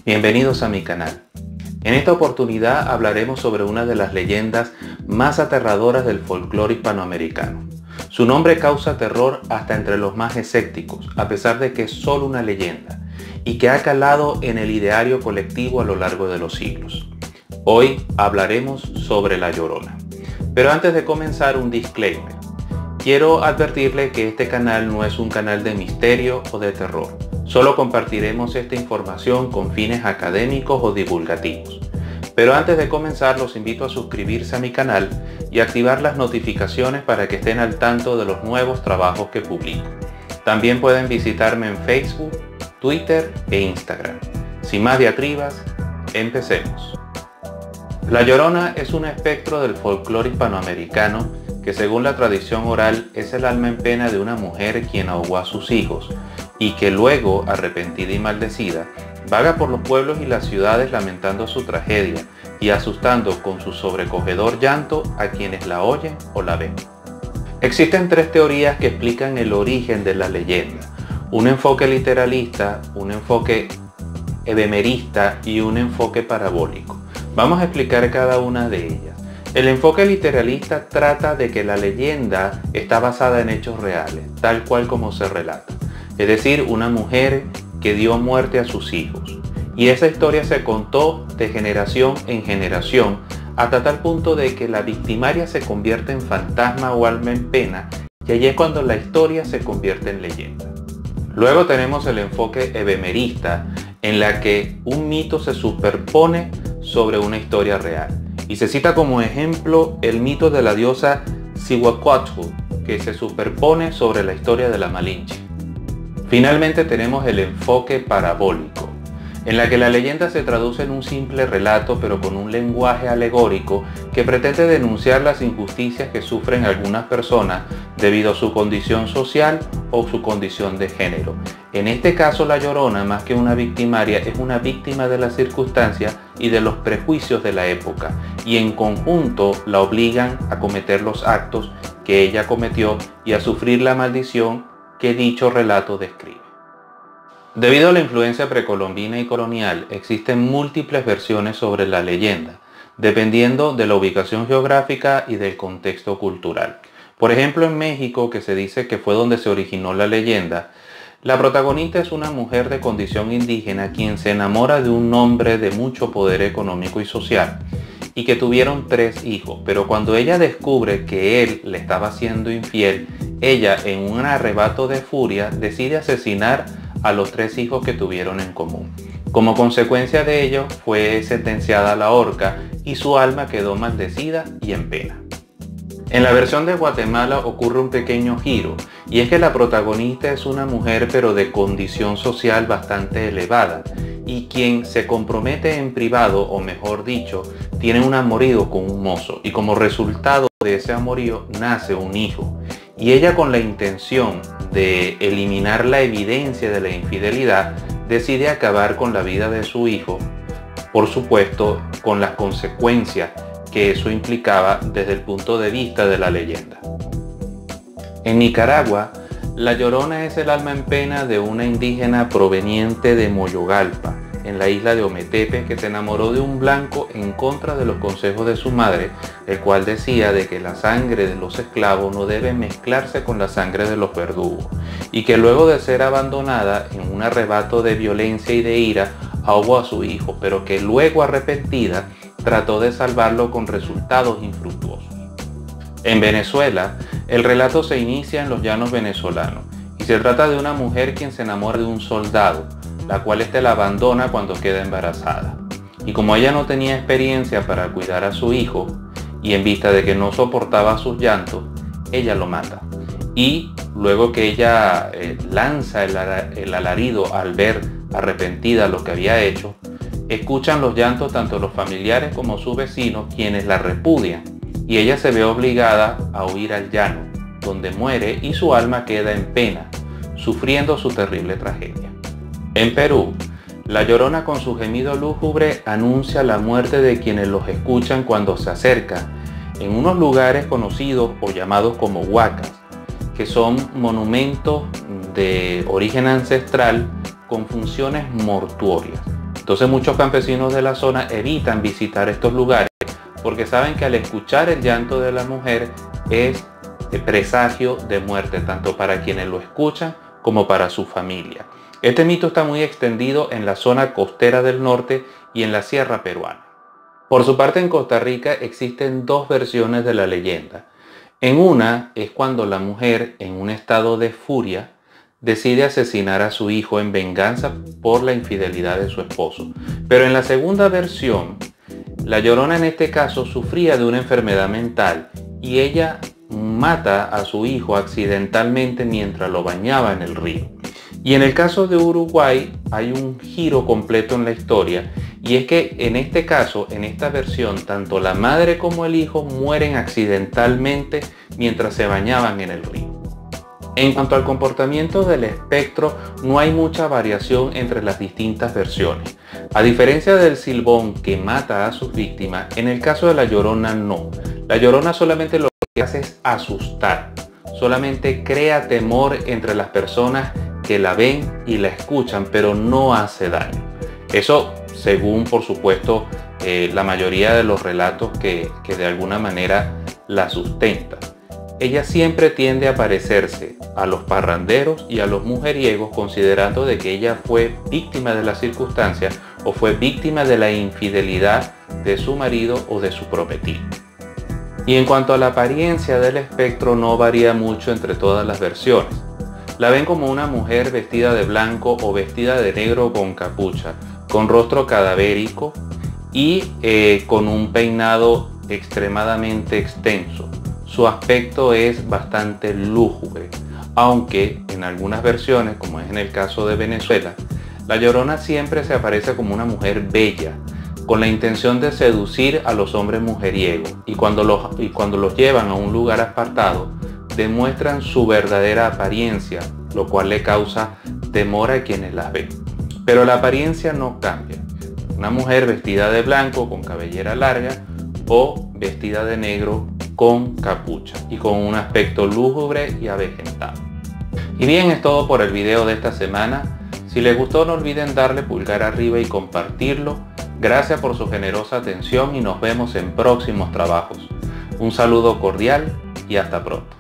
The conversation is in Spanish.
Bienvenidos a mi canal. En esta oportunidad hablaremos sobre una de las leyendas más aterradoras del folclore hispanoamericano. Su nombre causa terror hasta entre los más escépticos, a pesar de que es solo una leyenda, y que ha calado en el ideario colectivo a lo largo de los siglos. Hoy hablaremos sobre La Llorona. Pero antes de comenzar, un disclaimer. Quiero advertirle que este canal no es un canal de misterio o de terror. Solo compartiremos esta información con fines académicos o divulgativos. Pero antes de comenzar, los invito a suscribirse a mi canal y activar las notificaciones para que estén al tanto de los nuevos trabajos que publico. También pueden visitarme en Facebook, Twitter e Instagram. Sin más diatribas, empecemos. La Llorona es un espectro del folclore hispanoamericano que, según la tradición oral, es el alma en pena de una mujer quien ahogó a sus hijos y que luego, arrepentida y maldecida, vaga por los pueblos y las ciudades lamentando su tragedia y asustando con su sobrecogedor llanto a quienes la oyen o la ven. Existen tres teorías que explican el origen de la leyenda: un enfoque literalista, un enfoque ebemerista y un enfoque parabólico. Vamos a explicar cada una de ellas. El enfoque literalista trata de que la leyenda está basada en hechos reales, tal cual como se relata. Es decir, una mujer que dio muerte a sus hijos. Y esa historia se contó de generación en generación, hasta tal punto de que la victimaria se convierte en fantasma o alma en pena, y allí es cuando la historia se convierte en leyenda. Luego tenemos el enfoque ebemerista, en la que un mito se superpone sobre una historia real. Y se cita como ejemplo el mito de la diosa Cihuacuatl, que se superpone sobre la historia de la Malinche. Finalmente tenemos el enfoque parabólico, en la que la leyenda se traduce en un simple relato, pero con un lenguaje alegórico que pretende denunciar las injusticias que sufren algunas personas debido a su condición social o su condición de género. En este caso, La Llorona, más que una victimaria, es una víctima de las circunstancias y de los prejuicios de la época, y en conjunto la obligan a cometer los actos que ella cometió y a sufrir la maldición que dicho relato describe. Debido a la influencia precolombina y colonial, existen múltiples versiones sobre la leyenda, dependiendo de la ubicación geográfica y del contexto cultural. Por ejemplo, en México, que se dice que fue donde se originó la leyenda, la protagonista es una mujer de condición indígena quien se enamora de un hombre de mucho poder económico y social, y que tuvieron 3 hijos, pero cuando ella descubre que él le estaba siendo infiel, ella, en un arrebato de furia, decide asesinar a los 3 hijos que tuvieron en común. Como consecuencia de ello, fue sentenciada a la horca y su alma quedó maldecida y en pena. En la versión de Guatemala ocurre un pequeño giro, y es que la protagonista es una mujer pero de condición social bastante elevada, y quien se compromete en privado, o mejor dicho, tiene un amorío con un mozo, y como resultado de ese amorío nace un hijo. Y ella, con la intención de eliminar la evidencia de la infidelidad, decide acabar con la vida de su hijo, por supuesto con las consecuencias que eso implicaba desde el punto de vista de la leyenda. En Nicaragua, La Llorona es el alma en pena de una indígena proveniente de Moyogalpa, en la isla de Ometepe, que se enamoró de un blanco en contra de los consejos de su madre, el cual decía de que la sangre de los esclavos no debe mezclarse con la sangre de los verdugos, y que luego de ser abandonada en un arrebato de violencia y de ira, ahogó a su hijo, pero que luego, arrepentida, trató de salvarlo con resultados infructuosos. En Venezuela, el relato se inicia en los llanos venezolanos, y se trata de una mujer quien se enamora de un soldado, la cual éste la abandona cuando queda embarazada. Y como ella no tenía experiencia para cuidar a su hijo, y en vista de que no soportaba sus llantos, ella lo mata. Y luego que ella lanza el alarido al ver arrepentida lo que había hecho, escuchan los llantos tanto los familiares como sus vecinos, quienes la repudian, y ella se ve obligada a huir al llano, donde muere y su alma queda en pena, sufriendo su terrible tragedia. En Perú, La Llorona, con su gemido lúgubre, anuncia la muerte de quienes los escuchan cuando se acercan en unos lugares conocidos o llamados como huacas, que son monumentos de origen ancestral con funciones mortuorias. Entonces muchos campesinos de la zona evitan visitar estos lugares porque saben que al escuchar el llanto de la mujer es presagio de muerte, tanto para quienes lo escuchan como para su familia. Este mito está muy extendido en la zona costera del norte y en la sierra peruana. Por su parte, en Costa Rica existen dos versiones de la leyenda. En una es cuando la mujer, en un estado de furia, decide asesinar a su hijo en venganza por la infidelidad de su esposo. Pero en la segunda versión, la Llorona en este caso sufría de una enfermedad mental y ella mata a su hijo accidentalmente mientras lo bañaba en el río. Y en el caso de Uruguay hay un giro completo en la historia, y es que en este caso, en esta versión, tanto la madre como el hijo mueren accidentalmente mientras se bañaban en el río. En cuanto al comportamiento del espectro, no hay mucha variación entre las distintas versiones. A diferencia del Silbón, que mata a sus víctimas, en el caso de la Llorona no. La Llorona solamente lo que hace es asustar, solamente crea temor entre las personas que la ven y la escuchan, pero no hace daño. Eso según, por supuesto, la mayoría de los relatos que de alguna manera la sustentan. Ella siempre tiende a parecerse a los parranderos y a los mujeriegos, considerando de que ella fue víctima de las circunstancias o fue víctima de la infidelidad de su marido o de su prometido. Y en cuanto a la apariencia del espectro, no varía mucho entre todas las versiones. La ven como una mujer vestida de blanco o vestida de negro con capucha, con rostro cadavérico y con un peinado extremadamente extenso. Su aspecto es bastante lúgubre, aunque en algunas versiones, como es en el caso de Venezuela, la Llorona siempre se aparece como una mujer bella, con la intención de seducir a los hombres mujeriegos, y cuando los llevan a un lugar apartado, demuestran su verdadera apariencia, lo cual le causa temor a quienes las ven. Pero la apariencia no cambia. Una mujer vestida de blanco con cabellera larga o vestida de negro con capucha y con un aspecto lúgubre y avejentado. Y bien, es todo por el video de esta semana. Si les gustó, no olviden darle pulgar arriba y compartirlo. Gracias por su generosa atención y nos vemos en próximos trabajos. Un saludo cordial y hasta pronto.